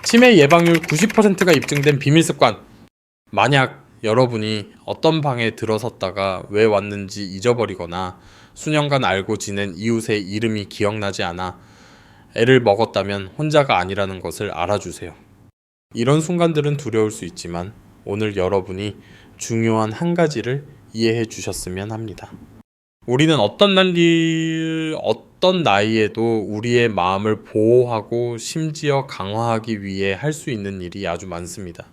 치매 예방률 90%가 입증된 비밀 습관. 만약 여러분이 어떤 방에 들어섰다가 왜 왔는지 잊어버리거나 수년간 알고 지낸 이웃의 이름이 기억나지 않아 애를 먹었다면 혼자가 아니라는 것을 알아주세요. 이런 순간들은 두려울 수 있지만 오늘 여러분이 중요한 한 가지를 이해해 주셨으면 합니다. 우리는 어떤 나이에도 우리의 마음을 보호하고 심지어 강화하기 위해 할 수 있는 일이 아주 많습니다.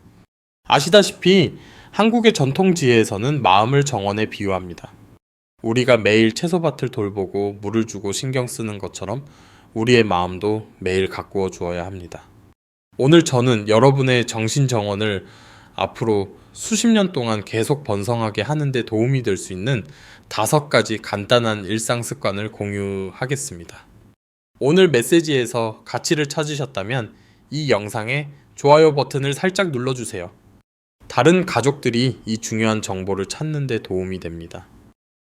아시다시피 한국의 전통지혜에서는 마음을 정원에 비유합니다. 우리가 매일 채소밭을 돌보고 물을 주고 신경 쓰는 것처럼 우리의 마음도 매일 가꾸어 주어야 합니다. 오늘 저는 여러분의 정신 정원을 앞으로 수십 년 동안 계속 번성하게 하는 데 도움이 될 수 있는 5가지 간단한 일상 습관을 공유하겠습니다. 오늘 메시지에서 가치를 찾으셨다면 이 영상에 좋아요 버튼을 살짝 눌러주세요. 다른 가족들이 이 중요한 정보를 찾는 데 도움이 됩니다.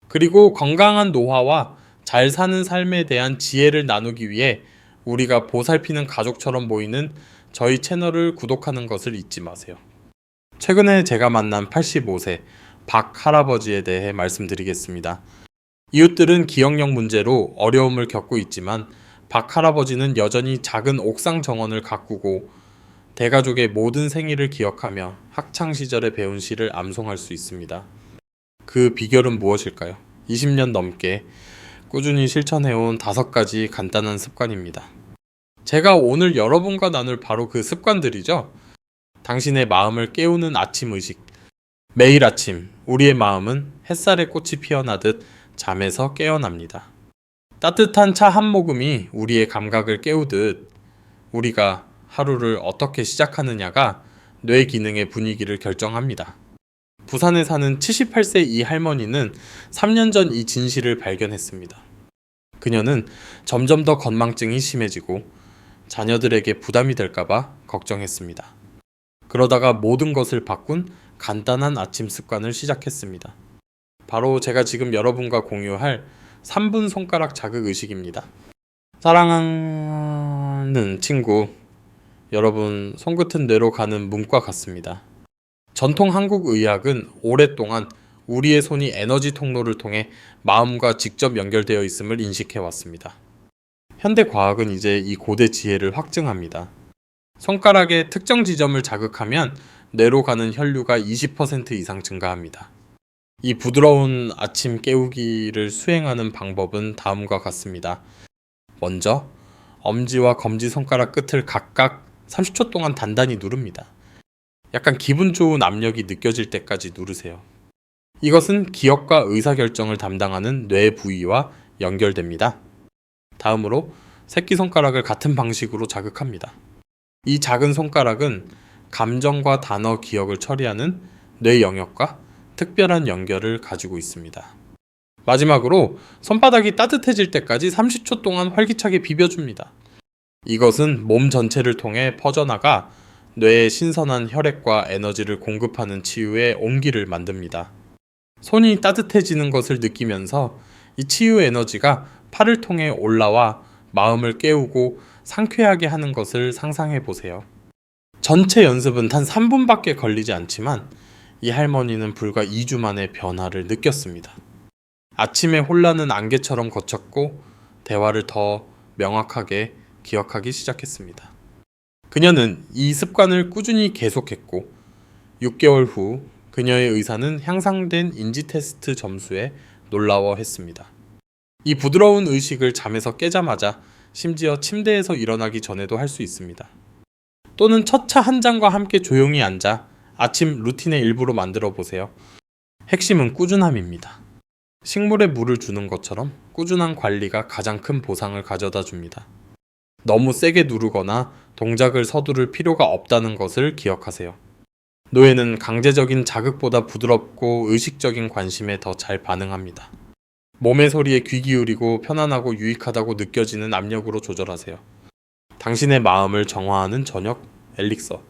그리고 건강한 노화와 잘 사는 삶에 대한 지혜를 나누기 위해 우리가 보살피는 가족처럼 보이는 저희 채널을 구독하는 것을 잊지 마세요. 최근에 제가 만난 85세 박 할아버지에 대해 말씀드리겠습니다. 이웃들은 기억력 문제로 어려움을 겪고 있지만 박 할아버지는 여전히 작은 옥상 정원을 가꾸고 대가족의 모든 생일을 기억하며 학창시절에 배운 시를 암송할 수 있습니다. 그 비결은 무엇일까요? 20년 넘게 꾸준히 실천해온 5가지 간단한 습관입니다. 제가 오늘 여러분과 나눌 바로 그 습관들이죠. 당신의 마음을 깨우는 아침 의식. 매일 아침 우리의 마음은 햇살에 꽃이 피어나듯 잠에서 깨어납니다. 따뜻한 차 한 모금이 우리의 감각을 깨우듯 우리가 하루를 어떻게 시작하느냐가 뇌 기능의 분위기를 결정합니다. 부산에 사는 78세 이 할머니는 3년 전 이 진실을 발견했습니다. 그녀는 점점 더 건망증이 심해지고 자녀들에게 부담이 될까봐 걱정했습니다. 그러다가 모든 것을 바꾼 간단한 아침 습관을 시작했습니다. 바로 제가 지금 여러분과 공유할 3분 손가락 자극 의식입니다. 사랑하는 친구, 여러분 손끝은 뇌로 가는 문과 같습니다. 전통 한국 의학은 오랫동안 우리의 손이 에너지 통로를 통해 마음과 직접 연결되어 있음을 인식해 왔습니다. 현대 과학은 이제 이 고대 지혜를 확증합니다. 손가락의 특정 지점을 자극하면 뇌로 가는 혈류가 20% 이상 증가합니다. 이 부드러운 아침 깨우기를 수행하는 방법은 다음과 같습니다. 먼저 엄지와 검지손가락 끝을 각각 30초 동안 단단히 누릅니다. 약간 기분 좋은 압력이 느껴질 때까지 누르세요. 이것은 기억과 의사결정을 담당하는 뇌 부위와 연결됩니다. 다음으로 새끼손가락을 같은 방식으로 자극합니다. 이 작은 손가락은 감정과 단어 기억을 처리하는 뇌 영역과 특별한 연결을 가지고 있습니다. 마지막으로 손바닥이 따뜻해질 때까지 30초 동안 활기차게 비벼줍니다. 이것은 몸 전체를 통해 퍼져나가 뇌에 신선한 혈액과 에너지를 공급하는 치유의 온기를 만듭니다. 손이 따뜻해지는 것을 느끼면서 이 치유 에너지가 팔을 통해 올라와 마음을 깨우고 상쾌하게 하는 것을 상상해 보세요. 전체 연습은 단 3분밖에 걸리지 않지만 이 할머니는 불과 2주 만에 변화를 느꼈습니다. 아침의 혼란은 안개처럼 거쳤고 대화를 더 명확하게 기억하기 시작했습니다. 그녀는 이 습관을 꾸준히 계속했고 6개월 후 그녀의 의사는 향상된 인지 테스트 점수에 놀라워했습니다. 이 부드러운 의식을 잠에서 깨자마자 심지어 침대에서 일어나기 전에도 할 수 있습니다. 또는 첫 차 한 잔과 함께 조용히 앉아 아침 루틴의 일부로 만들어 보세요. 핵심은 꾸준함입니다. 식물에 물을 주는 것처럼 꾸준한 관리가 가장 큰 보상을 가져다 줍니다. 너무 세게 누르거나 동작을 서두를 필요가 없다는 것을 기억하세요. 뇌는 강제적인 자극보다 부드럽고 의식적인 관심에 더 잘 반응합니다. 몸의 소리에 귀 기울이고 편안하고 유익하다고 느껴지는 압력으로 조절하세요. 당신의 마음을 정화하는 저녁 엘릭서.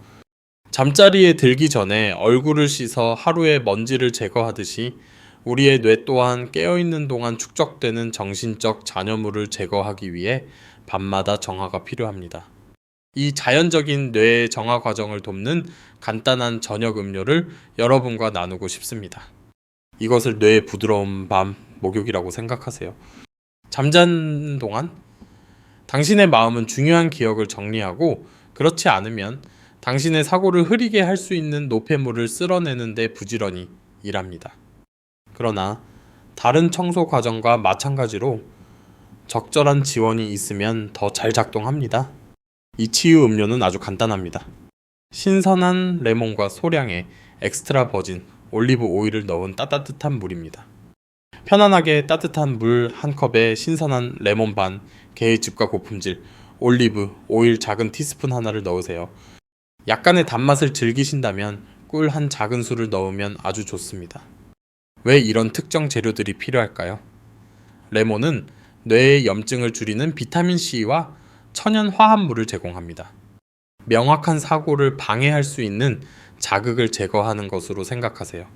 잠자리에 들기 전에 얼굴을 씻어 하루의 먼지를 제거하듯이 우리의 뇌 또한 깨어있는 동안 축적되는 정신적 잔여물을 제거하기 위해 밤마다 정화가 필요합니다. 이 자연적인 뇌 정화 과정을 돕는 간단한 저녁 음료를 여러분과 나누고 싶습니다. 이것을 뇌의 부드러운 밤 목욕이라고 생각하세요. 잠자는 동안 당신의 마음은 중요한 기억을 정리하고, 그렇지 않으면 당신의 사고를 흐리게 할 수 있는 노폐물을 쓸어내는 데 부지런히 일합니다. 그러나 다른 청소 과정과 마찬가지로 적절한 지원이 있으면 더 잘 작동합니다. 이 치유 음료는 아주 간단합니다. 신선한 레몬과 소량의 엑스트라 버진 올리브 오일을 넣은 따뜻한 물입니다. 편안하게 따뜻한 물 한 컵에 신선한 레몬 반, 게이즙과 고품질, 올리브 오일 작은 티스푼 하나를 넣으세요. 약간의 단맛을 즐기신다면 꿀 한 작은 술을 넣으면 아주 좋습니다. 왜 이런 특정 재료들이 필요할까요? 레몬은 뇌의 염증을 줄이는 비타민C와 천연 화합물을 제공합니다. 명확한 사고를 방해할 수 있는 자극을 제거하는 것으로 생각하세요.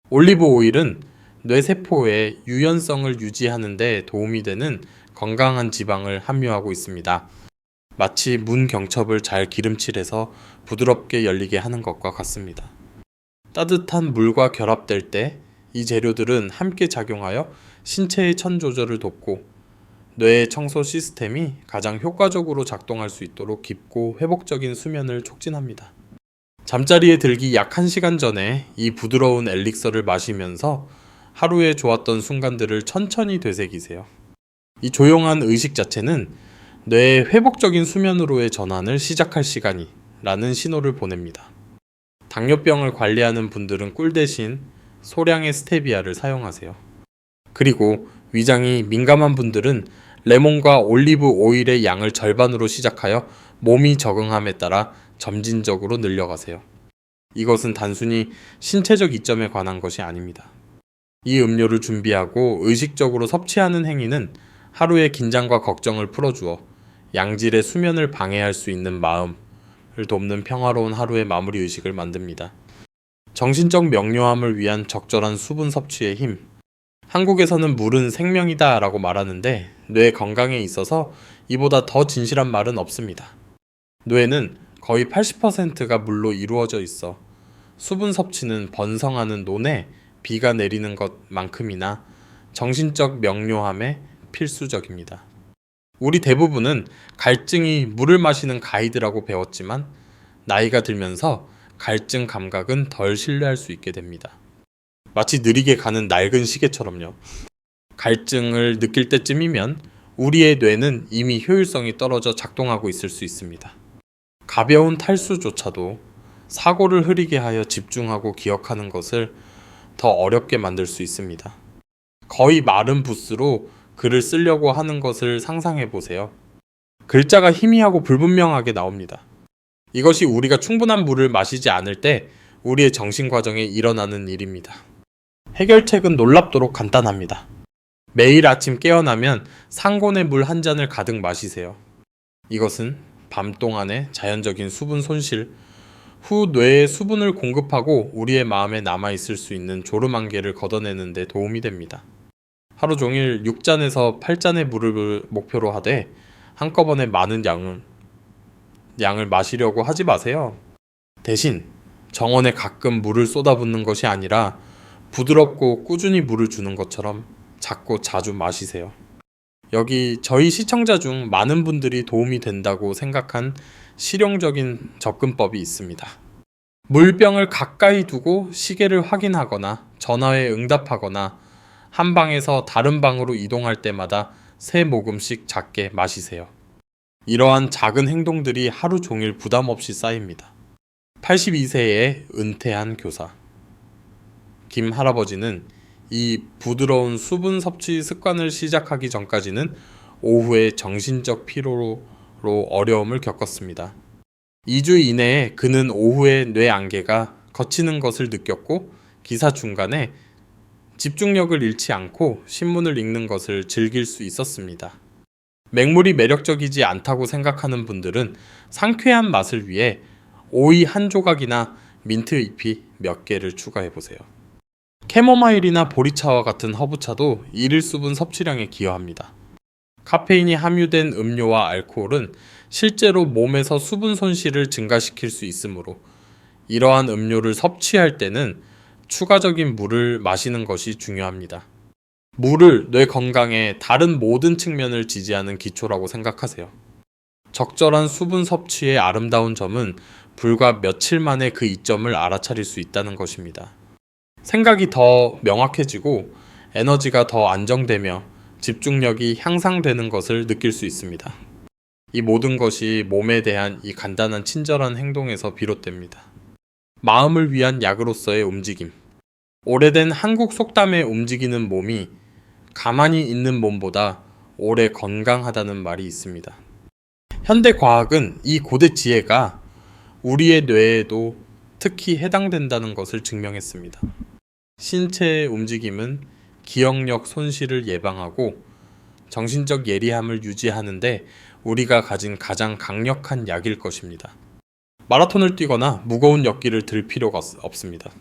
올리브 오일은 뇌세포의 유연성을 유지하는 데 도움이 되는 건강한 지방을 함유하고 있습니다. 마치 문 경첩을 잘 기름칠해서 부드럽게 열리게 하는 것과 같습니다. 따뜻한 물과 결합될 때 이 재료들은 함께 작용하여 신체의 천 조절을 돕고 뇌의 청소 시스템이 가장 효과적으로 작동할 수 있도록 깊고 회복적인 수면을 촉진합니다. 잠자리에 들기 약 1시간 전에 이 부드러운 엘릭서를 마시면서 하루에 좋았던 순간들을 천천히 되새기세요. 이 조용한 의식 자체는 뇌의 회복적인 수면으로의 전환을 시작할 시간이라는 신호를 보냅니다. 당뇨병을 관리하는 분들은 꿀 대신 소량의 스테비아를 사용하세요. 그리고 위장이 민감한 분들은 레몬과 올리브 오일의 양을 절반으로 시작하여 몸이 적응함에 따라 점진적으로 늘려가세요. 이것은 단순히 신체적 이점에 관한 것이 아닙니다. 이 음료를 준비하고 의식적으로 섭취하는 행위는 하루의 긴장과 걱정을 풀어주어 양질의 수면을 방해할 수 있는 마음을 돕는 평화로운 하루의 마무리 의식을 만듭니다. 정신적 명료함을 위한 적절한 수분 섭취의 힘. 한국에서는 물은 생명이다 라고 말하는데 뇌 건강에 있어서 이보다 더 진실한 말은 없습니다. 뇌는 거의 80%가 물로 이루어져 있어 수분 섭취는 번성하는 논에 비가 내리는 것만큼이나 정신적 명료함에 필수적입니다. 우리 대부분은 갈증이 물을 마시는 가이드라고 배웠지만 나이가 들면서 갈증 감각은 덜 신뢰할 수 있게 됩니다. 마치 느리게 가는 낡은 시계처럼요. 갈증을 느낄 때쯤이면 우리의 뇌는 이미 효율성이 떨어져 작동하고 있을 수 있습니다. 가벼운 탈수조차도 사고를 흐리게 하여 집중하고 기억하는 것을 더 어렵게 만들 수 있습니다. 거의 마른 붓으로 글을 쓰려고 하는 것을 상상해 보세요. 글자가 희미하고 불분명하게 나옵니다. 이것이 우리가 충분한 물을 마시지 않을 때 우리의 정신 과정에 일어나는 일입니다. 해결책은 놀랍도록 간단합니다. 매일 아침 깨어나면 상곤의 물 한 잔을 가득 마시세요. 이것은 밤 동안의 자연적인 수분 손실, 후 뇌에 수분을 공급하고 우리의 마음에 남아있을 수 있는 졸음안개를 걷어내는 데 도움이 됩니다. 하루 종일 6잔에서 8잔의 물을 목표로 하되 한꺼번에 많은 양을 마시려고 하지 마세요. 대신 정원에 가끔 물을 쏟아붓는 것이 아니라 부드럽고 꾸준히 물을 주는 것처럼 작고 자주 마시세요. 여기 저희 시청자 중 많은 분들이 도움이 된다고 생각한 실용적인 접근법이 있습니다. 물병을 가까이 두고 시계를 확인하거나 전화에 응답하거나 한 방에서 다른 방으로 이동할 때마다 3모금씩 작게 마시세요. 이러한 작은 행동들이 하루 종일 부담 없이 쌓입니다. 82세에 은퇴한 교사 김 할아버지는 이 부드러운 수분 섭취 습관을 시작하기 전까지는 오후에 정신적 피로로 어려움을 겪었습니다. 2주 이내에 그는 오후에 뇌 안개가 걷히는 것을 느꼈고 기사 중간에 집중력을 잃지 않고 신문을 읽는 것을 즐길 수 있었습니다. 맹물이 매력적이지 않다고 생각하는 분들은 상쾌한 맛을 위해 오이 한 조각이나 민트 잎이 몇 개를 추가해보세요. 캐모마일이나 보리차와 같은 허브차도 일일 수분 섭취량에 기여합니다. 카페인이 함유된 음료와 알코올은 실제로 몸에서 수분 손실을 증가시킬 수 있으므로 이러한 음료를 섭취할 때는 추가적인 물을 마시는 것이 중요합니다. 물을 뇌 건강의 다른 모든 측면을 지지하는 기초라고 생각하세요. 적절한 수분 섭취의 아름다운 점은 불과 며칠 만에 그 이점을 알아차릴 수 있다는 것입니다. 생각이 더 명확해지고 에너지가 더 안정되며 집중력이 향상되는 것을 느낄 수 있습니다. 이 모든 것이 몸에 대한 이 간단한 친절한 행동에서 비롯됩니다. 마음을 위한 약으로서의 움직임. 오래된 한국 속담에 움직이는 몸이 가만히 있는 몸보다 오래 건강하다는 말이 있습니다. 현대 과학은 이 고대 지혜가 우리의 뇌에도 특히 해당된다는 것을 증명했습니다. 신체의 움직임은 기억력 손실을 예방하고 정신적 예리함을 유지하는데 우리가 가진 가장 강력한 약일 것입니다. 마라톤을 뛰거나 무거운 역기를 들 필요가 없습니다.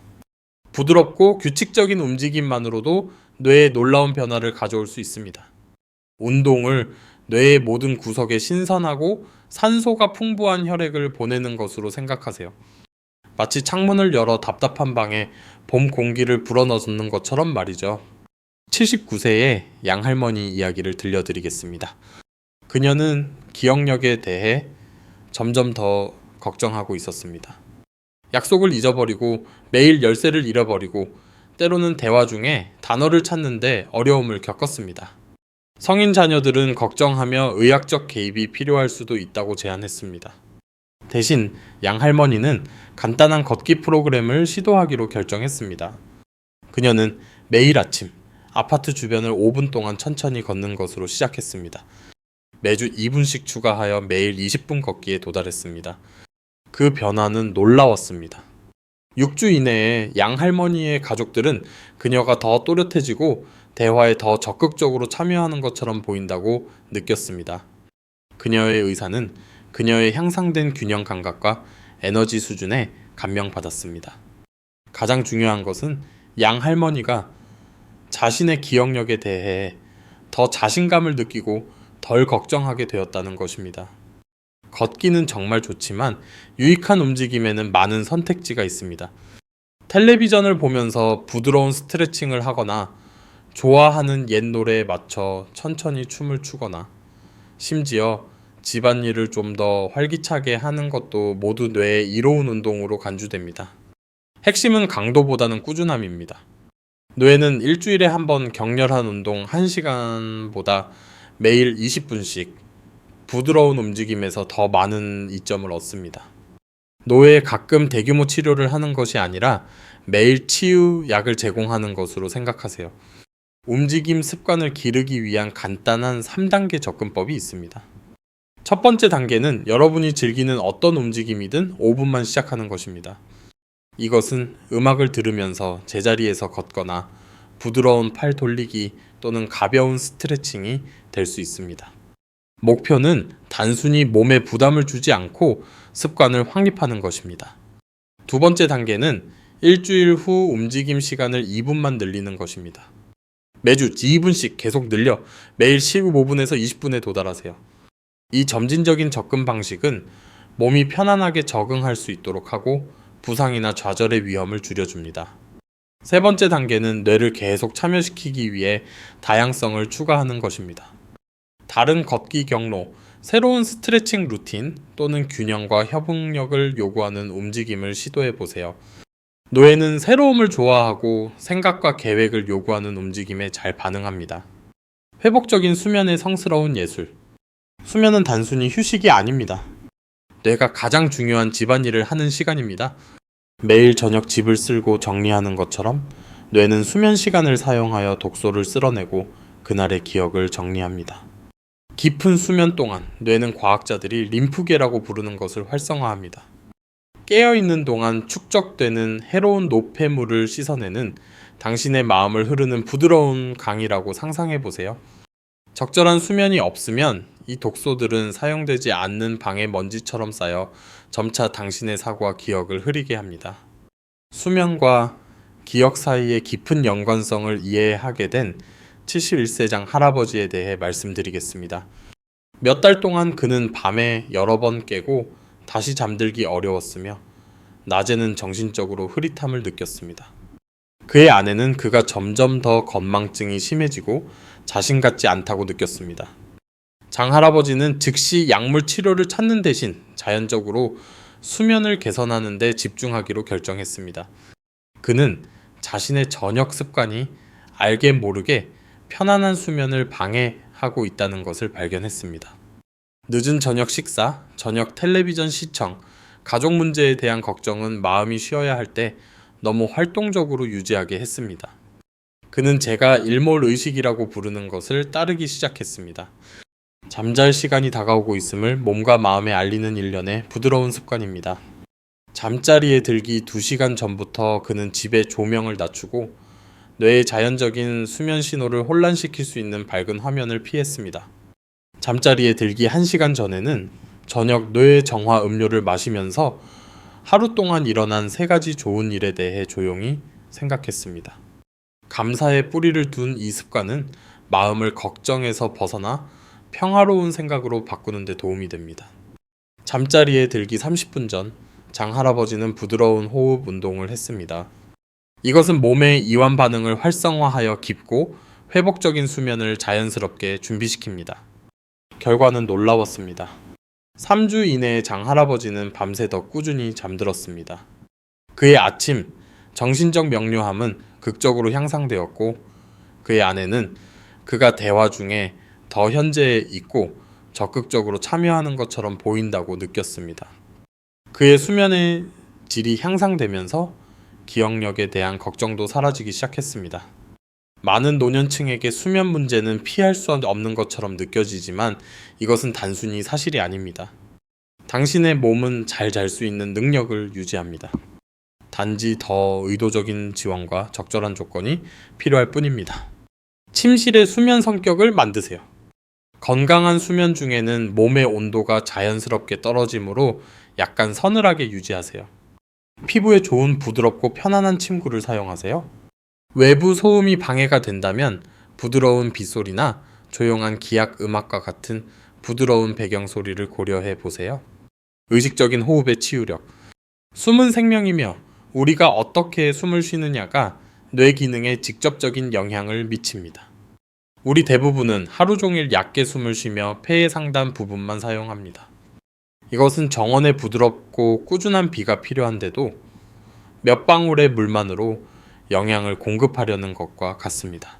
부드럽고 규칙적인 움직임만으로도 뇌에 놀라운 변화를 가져올 수 있습니다. 운동을 뇌의 모든 구석에 신선하고 산소가 풍부한 혈액을 보내는 것으로 생각하세요. 마치 창문을 열어 답답한 방에 봄 공기를 불어넣는 것처럼 말이죠. 79세의 양할머니 이야기를 들려드리겠습니다. 그녀는 기억력에 대해 점점 더 걱정하고 있었습니다. 약속을 잊어버리고 매일 열쇠를 잃어버리고 때로는 대화 중에 단어를 찾는데 어려움을 겪었습니다. 성인 자녀들은 걱정하며 의학적 개입이 필요할 수도 있다고 제안했습니다. 대신 양할머니는 간단한 걷기 프로그램을 시도하기로 결정했습니다. 그녀는 매일 아침 아파트 주변을 5분 동안 천천히 걷는 것으로 시작했습니다. 매주 2분씩 추가하여 매일 20분 걷기에 도달했습니다. 그 변화는 놀라웠습니다. 6주 이내에 양할머니의 가족들은 그녀가 더 또렷해지고 대화에 더 적극적으로 참여하는 것처럼 보인다고 느꼈습니다. 그녀의 의사는 그녀의 향상된 균형 감각과 에너지 수준에 감명받았습니다. 가장 중요한 것은 양할머니가 자신의 기억력에 대해 더 자신감을 느끼고 덜 걱정하게 되었다는 것입니다. 걷기는 정말 좋지만 유익한 움직임에는 많은 선택지가 있습니다. 텔레비전을 보면서 부드러운 스트레칭을 하거나 좋아하는 옛 노래에 맞춰 천천히 춤을 추거나 심지어 집안일을 좀 더 활기차게 하는 것도 모두 뇌에 이로운 운동으로 간주됩니다. 핵심은 강도보다는 꾸준함입니다. 뇌는 일주일에 한 번 격렬한 운동 1시간보다 매일 20분씩 부드러운 움직임에서 더 많은 이점을 얻습니다. 노회에 가끔 대규모 치료를 하는 것이 아니라 매일 치유약을 제공하는 것으로 생각하세요. 움직임 습관을 기르기 위한 간단한 3단계 접근법이 있습니다. 첫 번째 단계는 여러분이 즐기는 어떤 움직임이든 5분만 시작하는 것입니다. 이것은 음악을 들으면서 제자리에서 걷거나 부드러운 팔 돌리기 또는 가벼운 스트레칭이 될 수 있습니다. 목표는 단순히 몸에 부담을 주지 않고 습관을 확립하는 것입니다. 두 번째 단계는 일주일 후 움직임 시간을 2분만 늘리는 것입니다. 매주 2분씩 계속 늘려 매일 15분에서 20분에 도달하세요. 이 점진적인 접근 방식은 몸이 편안하게 적응할 수 있도록 하고 부상이나 좌절의 위험을 줄여줍니다. 세 번째 단계는 뇌를 계속 참여시키기 위해 다양성을 추가하는 것입니다. 다른 걷기 경로, 새로운 스트레칭 루틴 또는 균형과 협응력을 요구하는 움직임을 시도해 보세요. 뇌는 새로움을 좋아하고 생각과 계획을 요구하는 움직임에 잘 반응합니다. 회복적인 수면의 성스러운 예술. 수면은 단순히 휴식이 아닙니다. 뇌가 가장 중요한 집안일을 하는 시간입니다. 매일 저녁 집을 쓸고 정리하는 것처럼 뇌는 수면 시간을 사용하여 독소를 쓸어내고 그날의 기억을 정리합니다. 깊은 수면 동안 뇌는 과학자들이 림프계라고 부르는 것을 활성화합니다. 깨어있는 동안 축적되는 해로운 노폐물을 씻어내는 당신의 마음을 흐르는 부드러운 강이라고 상상해보세요. 적절한 수면이 없으면 이 독소들은 사용되지 않는 방의 먼지처럼 쌓여 점차 당신의 사고와 기억을 흐리게 합니다. 수면과 기억 사이의 깊은 연관성을 이해하게 된 71세장 할아버지에 대해 말씀드리겠습니다. 몇 달 동안 그는 밤에 여러 번 깨고 다시 잠들기 어려웠으며 낮에는 정신적으로 흐릿함을 느꼈습니다. 그의 아내는 그가 점점 더 건망증이 심해지고 자신 같지 않다고 느꼈습니다. 장할아버지는 즉시 약물 치료를 찾는 대신 자연적으로 수면을 개선하는 데 집중하기로 결정했습니다. 그는 자신의 저녁 습관이 알게 모르게 편안한 수면을 방해하고 있다는 것을 발견했습니다. 늦은 저녁 식사, 저녁 텔레비전 시청, 가족 문제에 대한 걱정은 마음이 쉬어야 할 때 너무 활동적으로 유지하게 했습니다. 그는 제가 일몰의식이라고 부르는 것을 따르기 시작했습니다. 잠잘 시간이 다가오고 있음을 몸과 마음에 알리는 일련의 부드러운 습관입니다. 잠자리에 들기 2시간 전부터 그는 집의 조명을 낮추고 뇌의 자연적인 수면 신호를 혼란시킬 수 있는 밝은 화면을 피했습니다. 잠자리에 들기 1시간 전에는 저녁 뇌 정화 음료를 마시면서 하루 동안 일어난 3가지 좋은 일에 대해 조용히 생각했습니다. 감사의 뿌리를 둔 이 습관은 마음을 걱정에서 벗어나 평화로운 생각으로 바꾸는 데 도움이 됩니다. 잠자리에 들기 30분 전 장할아버지는 부드러운 호흡 운동을 했습니다. 이것은 몸의 이완 반응을 활성화하여 깊고 회복적인 수면을 자연스럽게 준비시킵니다. 결과는 놀라웠습니다. 3주 이내에 장할아버지는 밤새 더 꾸준히 잠들었습니다. 그의 아침, 정신적 명료함은 극적으로 향상되었고 그의 아내는 그가 대화 중에 더 현재에 있고 적극적으로 참여하는 것처럼 보인다고 느꼈습니다. 그의 수면의 질이 향상되면서 기억력에 대한 걱정도 사라지기 시작했습니다. 많은 노년층에게 수면 문제는 피할 수 없는 것처럼 느껴지지만 이것은 단순히 사실이 아닙니다. 당신의 몸은 잘 잘 수 있는 능력을 유지합니다. 단지 더 의도적인 지원과 적절한 조건이 필요할 뿐입니다. 침실의 수면 성격을 만드세요. 건강한 수면 중에는 몸의 온도가 자연스럽게 떨어지므로 약간 서늘하게 유지하세요. 피부에 좋은 부드럽고 편안한 침구를 사용하세요. 외부 소음이 방해가 된다면 부드러운 빗소리나 조용한 기악 음악과 같은 부드러운 배경 소리를 고려해 보세요. 의식적인 호흡의 치유력. 숨은 생명이며 우리가 어떻게 숨을 쉬느냐가 뇌 기능에 직접적인 영향을 미칩니다. 우리 대부분은 하루 종일 얕게 숨을 쉬며 폐의 상단 부분만 사용합니다. 이것은 정원에 부드럽고 꾸준한 비가 필요한데도 몇 방울의 물만으로 영양을 공급하려는 것과 같습니다.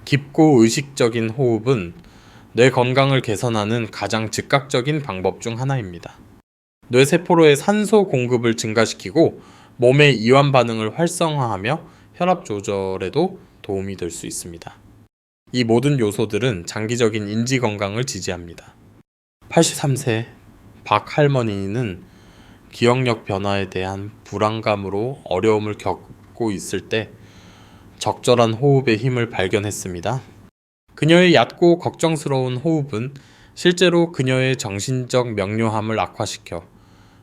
깊고 의식적인 호흡은 뇌 건강을 개선하는 가장 즉각적인 방법 중 하나입니다. 뇌세포로의 산소 공급을 증가시키고 몸의 이완 반응을 활성화하며 혈압 조절에도 도움이 될 수 있습니다. 이 모든 요소들은 장기적인 인지 건강을 지지합니다. 83세 박 할머니는 기억력 변화에 대한 불안감으로 어려움을 겪고 있을 때 적절한 호흡의 힘을 발견했습니다. 그녀의 얕고 걱정스러운 호흡은 실제로 그녀의 정신적 명료함을 악화시켜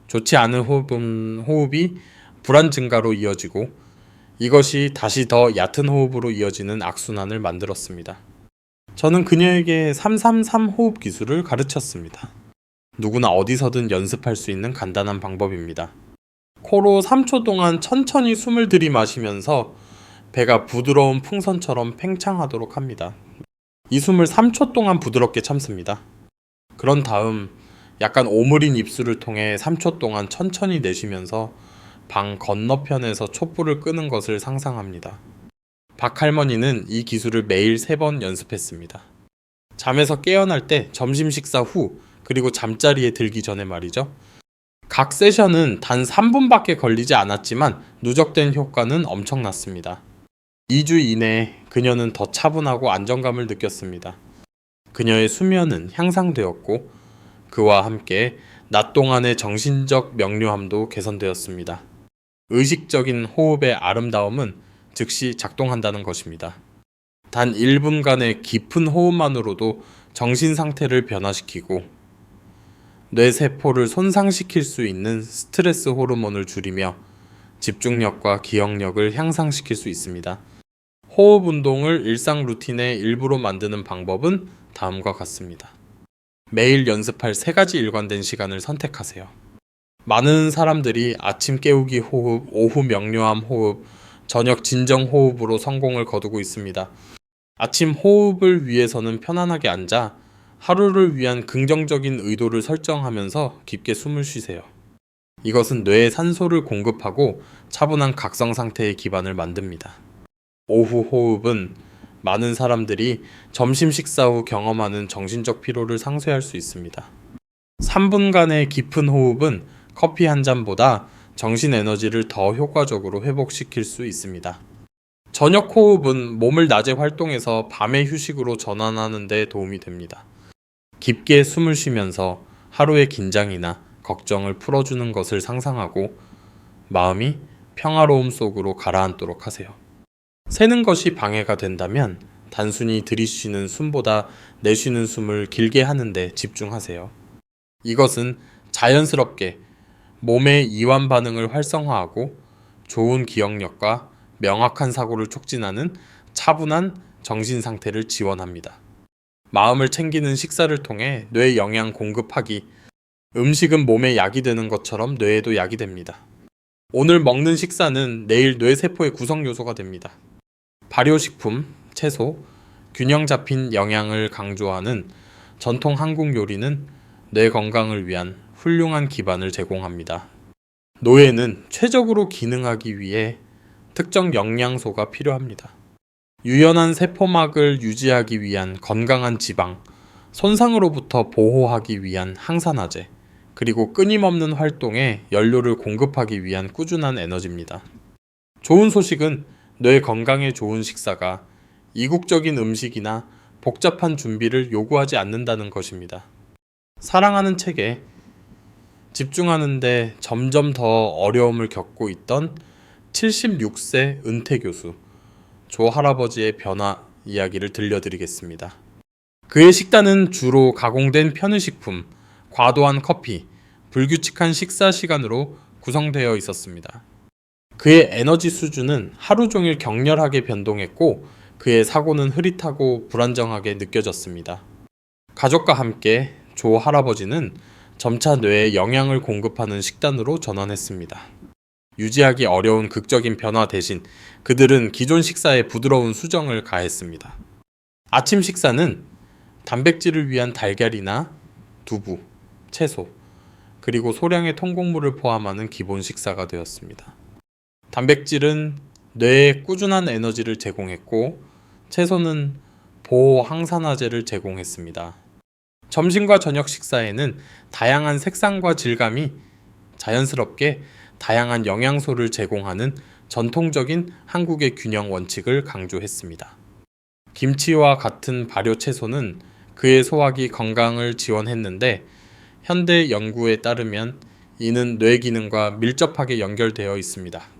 좋지 않은 호흡이 불안 증가로 이어지고 이것이 다시 더 얕은 호흡으로 이어지는 악순환을 만들었습니다. 저는 그녀에게 333 호흡 기술을 가르쳤습니다. 누구나 어디서든 연습할 수 있는 간단한 방법입니다. 코로 3초 동안 천천히 숨을 들이마시면서 배가 부드러운 풍선처럼 팽창하도록 합니다. 이 숨을 3초 동안 부드럽게 참습니다. 그런 다음 약간 오므린 입술을 통해 3초 동안 천천히 내쉬면서 방 건너편에서 촛불을 끄는 것을 상상합니다. 박 할머니는 이 기술을 매일 3번 연습했습니다. 잠에서 깨어날 때, 점심 식사 후, 그리고 잠자리에 들기 전에 말이죠. 각 세션은 단 3분밖에 걸리지 않았지만 누적된 효과는 엄청났습니다. 2주 이내에 그녀는 더 차분하고 안정감을 느꼈습니다. 그녀의 수면은 향상되었고 그와 함께 낮 동안의 정신적 명료함도 개선되었습니다. 의식적인 호흡의 아름다움은 즉시 작동한다는 것입니다. 단 1분간의 깊은 호흡만으로도 정신 상태를 변화시키고 뇌세포를 손상시킬 수 있는 스트레스 호르몬을 줄이며 집중력과 기억력을 향상시킬 수 있습니다. 호흡 운동을 일상 루틴의 일부로 만드는 방법은 다음과 같습니다. 매일 연습할 3가지 일관된 시간을 선택하세요. 많은 사람들이 아침 깨우기 호흡, 오후 명료함 호흡, 저녁 진정 호흡으로 성공을 거두고 있습니다. 아침 호흡을 위해서는 편안하게 앉아 하루를 위한 긍정적인 의도를 설정하면서 깊게 숨을 쉬세요. 이것은 뇌에 산소를 공급하고 차분한 각성 상태의 기반을 만듭니다. 오후 호흡은 많은 사람들이 점심 식사 후 경험하는 정신적 피로를 상쇄할 수 있습니다. 3분간의 깊은 호흡은 커피 한 잔보다 정신 에너지를 더 효과적으로 회복시킬 수 있습니다. 저녁 호흡은 몸을 낮에 활동해서 밤의 휴식으로 전환하는 데 도움이 됩니다. 깊게 숨을 쉬면서 하루의 긴장이나 걱정을 풀어주는 것을 상상하고 마음이 평화로움 속으로 가라앉도록 하세요. 새는 것이 방해가 된다면 단순히 들이쉬는 숨보다 내쉬는 숨을 길게 하는 데 집중하세요. 이것은 자연스럽게 몸의 이완 반응을 활성화하고 좋은 기억력과 명확한 사고를 촉진하는 차분한 정신 상태를 지원합니다. 마음을 챙기는 식사를 통해 뇌에 영양 공급하기. 음식은 몸에 약이 되는 것처럼 뇌에도 약이 됩니다. 오늘 먹는 식사는 내일 뇌세포의 구성 요소가 됩니다. 발효식품, 채소, 균형 잡힌 영양을 강조하는 전통 한국 요리는 뇌 건강을 위한 훌륭한 기반을 제공합니다. 뇌에는 최적으로 기능하기 위해 특정 영양소가 필요합니다. 유연한 세포막을 유지하기 위한 건강한 지방, 손상으로부터 보호하기 위한 항산화제, 그리고 끊임없는 활동에 연료를 공급하기 위한 꾸준한 에너지입니다. 좋은 소식은 뇌 건강에 좋은 식사가 이국적인 음식이나 복잡한 준비를 요구하지 않는다는 것입니다. 사랑하는 책에 집중하는데 점점 더 어려움을 겪고 있던 76세 은퇴 교수 조 할아버지의 변화 이야기를 들려드리겠습니다. 그의 식단은 주로 가공된 편의식품, 과도한 커피, 불규칙한 식사 시간으로 구성되어 있었습니다. 그의 에너지 수준은 하루 종일 격렬하게 변동했고 그의 사고는 흐릿하고 불안정하게 느껴졌습니다. 가족과 함께 조 할아버지는 점차 뇌에 영양을 공급하는 식단으로 전환했습니다. 유지하기 어려운 극적인 변화 대신 그들은 기존 식사에 부드러운 수정을 가했습니다. 아침 식사는 단백질을 위한 달걀이나 두부, 채소, 그리고 소량의 통곡물을 포함하는 기본 식사가 되었습니다. 단백질은 뇌에 꾸준한 에너지를 제공했고 채소는 보호 항산화제를 제공했습니다. 점심과 저녁 식사에는 다양한 색상과 질감이 자연스럽게 다양한 영양소를 제공하는 전통적인 한국의 균형 원칙을 강조했습니다. 김치와 같은 발효 채소는 그의 소화기 건강을 지원했는데 현대 연구에 따르면 이는 뇌 기능과 밀접하게 연결되어 있습니다.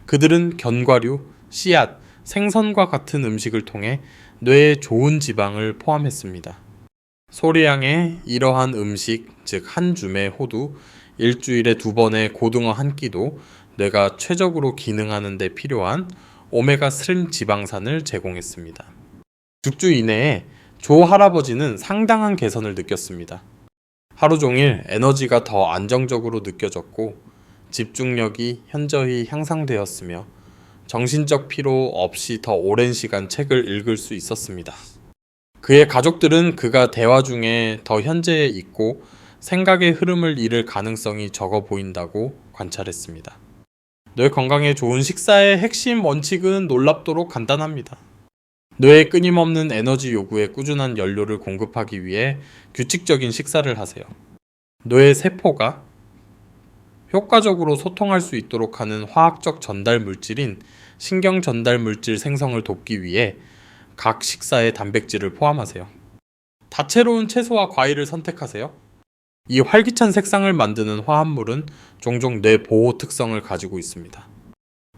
그들은 견과류, 씨앗, 생선과 같은 음식을 통해 뇌에 좋은 지방을 포함했습니다. 소량의 이러한 음식, 즉 한 줌의 호두, 일주일에 2번의 고등어 한 끼도 뇌가 최적으로 기능하는 데 필요한 오메가3 지방산을 제공했습니다. 6주 이내에 조 할아버지는 상당한 개선을 느꼈습니다. 하루 종일 에너지가 더 안정적으로 느껴졌고 집중력이 현저히 향상되었으며 정신적 피로 없이 더 오랜 시간 책을 읽을 수 있었습니다. 그의 가족들은 그가 대화 중에 더 현재에 있고 생각의 흐름을 잃을 가능성이 적어 보인다고 관찰했습니다. 뇌 건강에 좋은 식사의 핵심 원칙은 놀랍도록 간단합니다. 뇌의 끊임없는 에너지 요구에 꾸준한 연료를 공급하기 위해 규칙적인 식사를 하세요. 뇌의 세포가 효과적으로 소통할 수 있도록 하는 화학적 전달 물질인 신경 전달 물질 생성을 돕기 위해 각 식사에 단백질을 포함하세요. 다채로운 채소와 과일을 선택하세요. 이 활기찬 색상을 만드는 화합물은 종종 뇌 보호 특성을 가지고 있습니다.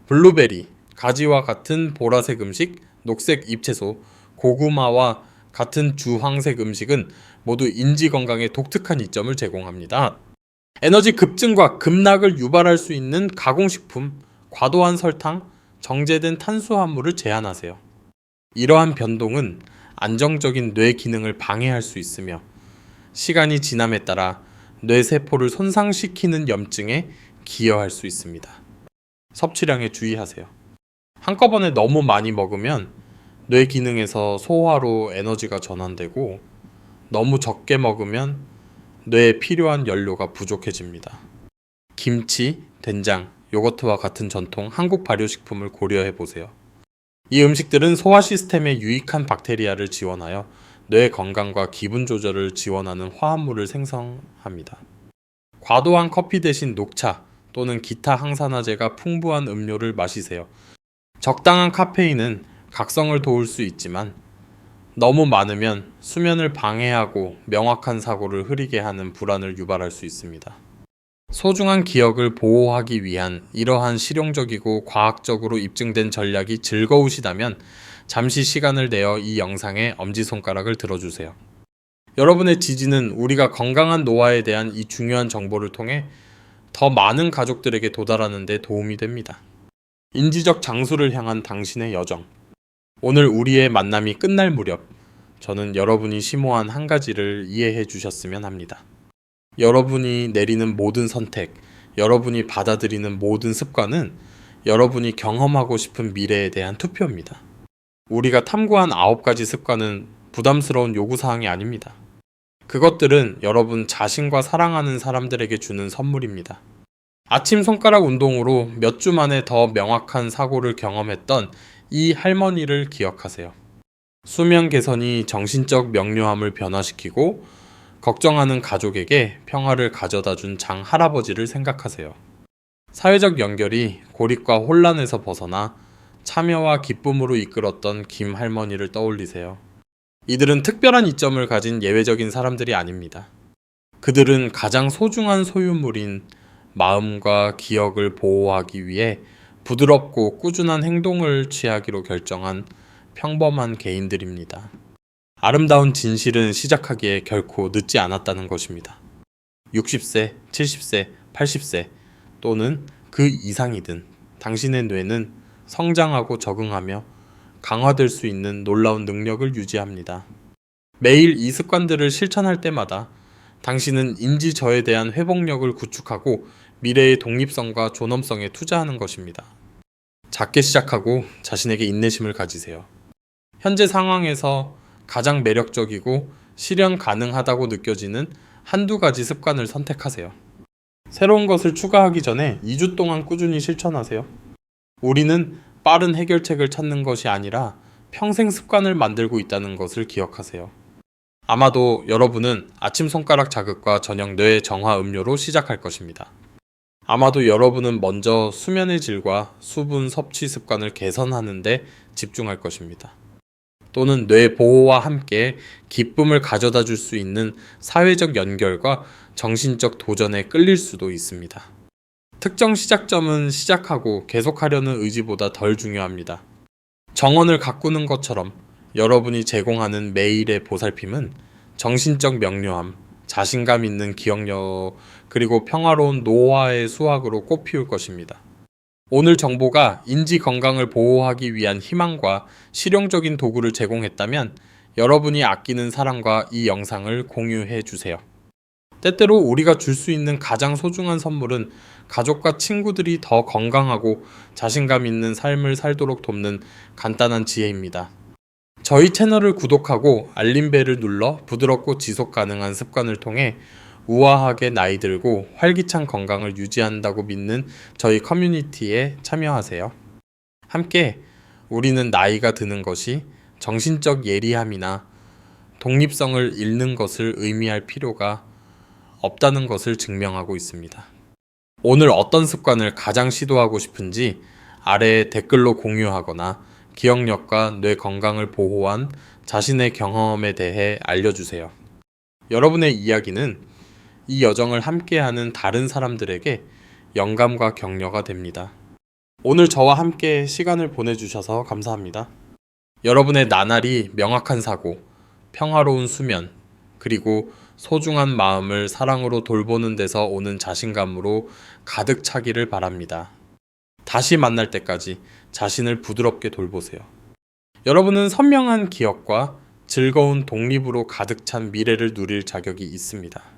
블루베리, 가지와 같은 보라색 음식, 녹색 잎채소, 고구마와 같은 주황색 음식은 모두 인지 건강에 독특한 이점을 제공합니다. 에너지 급증과 급락을 유발할 수 있는 가공식품, 과도한 설탕, 정제된 탄수화물을 제한하세요. 이러한 변동은 안정적인 뇌 기능을 방해할 수 있으며 시간이 지남에 따라 뇌세포를 손상시키는 염증에 기여할 수 있습니다. 섭취량에 주의하세요. 한꺼번에 너무 많이 먹으면 뇌 기능에서 소화로 에너지가 전환되고 너무 적게 먹으면 뇌에 필요한 연료가 부족해집니다. 김치, 된장, 요거트와 같은 전통 한국 발효식품을 고려해 보세요. 이 음식들은 소화 시스템에 유익한 박테리아를 지원하여 뇌 건강과 기분 조절을 지원하는 화합물을 생성합니다. 과도한 커피 대신 녹차 또는 기타 항산화제가 풍부한 음료를 마시세요. 적당한 카페인은 각성을 도울 수 있지만 너무 많으면 수면을 방해하고 명확한 사고를 흐리게 하는 불안을 유발할 수 있습니다. 소중한 기억을 보호하기 위한 이러한 실용적이고 과학적으로 입증된 전략이 즐거우시다면 잠시 시간을 내어 이 영상에 엄지손가락을 들어주세요. 여러분의 지지는 우리가 건강한 노화에 대한 이 중요한 정보를 통해 더 많은 가족들에게 도달하는 데 도움이 됩니다. 인지적 장수를 향한 당신의 여정. 오늘 우리의 만남이 끝날 무렵 저는 여러분이 심오한 한 가지를 이해해 주셨으면 합니다. 여러분이 내리는 모든 선택, 여러분이 받아들이는 모든 습관은 여러분이 경험하고 싶은 미래에 대한 투표입니다. 우리가 탐구한 9가지 습관은 부담스러운 요구사항이 아닙니다. 그것들은 여러분 자신과 사랑하는 사람들에게 주는 선물입니다. 아침 손가락 운동으로 몇 주 만에 더 명확한 사고를 경험했던 이 할머니를 기억하세요. 수면 개선이 정신적 명료함을 변화시키고 걱정하는 가족에게 평화를 가져다 준 장 할아버지를 생각하세요. 사회적 연결이 고립과 혼란에서 벗어나 참여와 기쁨으로 이끌었던 김 할머니를 떠올리세요. 이들은 특별한 이점을 가진 예외적인 사람들이 아닙니다. 그들은 가장 소중한 소유물인 마음과 기억을 보호하기 위해 부드럽고 꾸준한 행동을 취하기로 결정한 평범한 개인들입니다. 아름다운 진실은 시작하기에 결코 늦지 않았다는 것입니다. 60세, 70세, 80세 또는 그 이상이든 당신의 뇌는 성장하고 적응하며 강화될 수 있는 놀라운 능력을 유지합니다. 매일 이 습관들을 실천할 때마다 당신은 인지저에 대한 회복력을 구축하고 미래의 독립성과 존엄성에 투자하는 것입니다. 작게 시작하고 자신에게 인내심을 가지세요. 현재 상황에서 가장 매력적이고 실현 가능하다고 느껴지는 한두 가지 습관을 선택하세요. 새로운 것을 추가하기 전에 2주 동안 꾸준히 실천하세요. 우리는 빠른 해결책을 찾는 것이 아니라 평생 습관을 만들고 있다는 것을 기억하세요. 아마도 여러분은 아침 손가락 자극과 저녁 뇌 정화 음료로 시작할 것입니다. 아마도 여러분은 먼저 수면의 질과 수분 섭취 습관을 개선하는 데 집중할 것입니다. 또는 뇌 보호와 함께 기쁨을 가져다 줄 수 있는 사회적 연결과 정신적 도전에 끌릴 수도 있습니다. 특정 시작점은 시작하고 계속하려는 의지보다 덜 중요합니다. 정원을 가꾸는 것처럼 여러분이 제공하는 매일의 보살핌은 정신적 명료함, 자신감 있는 기억력, 그리고 평화로운 노화의 수확으로 꽃피울 것입니다. 오늘 정보가 인지 건강을 보호하기 위한 희망과 실용적인 도구를 제공했다면 여러분이 아끼는 사람과 이 영상을 공유해 주세요. 때때로 우리가 줄 수 있는 가장 소중한 선물은 가족과 친구들이 더 건강하고 자신감 있는 삶을 살도록 돕는 간단한 지혜입니다. 저희 채널을 구독하고 알림벨을 눌러 부드럽고 지속 가능한 습관을 통해 우아하게 나이 들고 활기찬 건강을 유지한다고 믿는 저희 커뮤니티에 참여하세요. 함께 우리는 나이가 드는 것이 정신적 예리함이나 독립성을 잃는 것을 의미할 필요가 없다는 것을 증명하고 있습니다. 오늘 어떤 습관을 가장 시도하고 싶은지 아래에 댓글로 공유하거나 기억력과 뇌 건강을 보호한 자신의 경험에 대해 알려주세요. 여러분의 이야기는 이 여정을 함께하는 다른 사람들에게 영감과 격려가 됩니다. 오늘 저와 함께 시간을 보내주셔서 감사합니다. 여러분의 나날이 명확한 사고, 평화로운 수면, 그리고 소중한 마음을 사랑으로 돌보는 데서 오는 자신감으로 가득 차기를 바랍니다. 다시 만날 때까지 자신을 부드럽게 돌보세요. 여러분은 선명한 기억과 즐거운 독립으로 가득 찬 미래를 누릴 자격이 있습니다.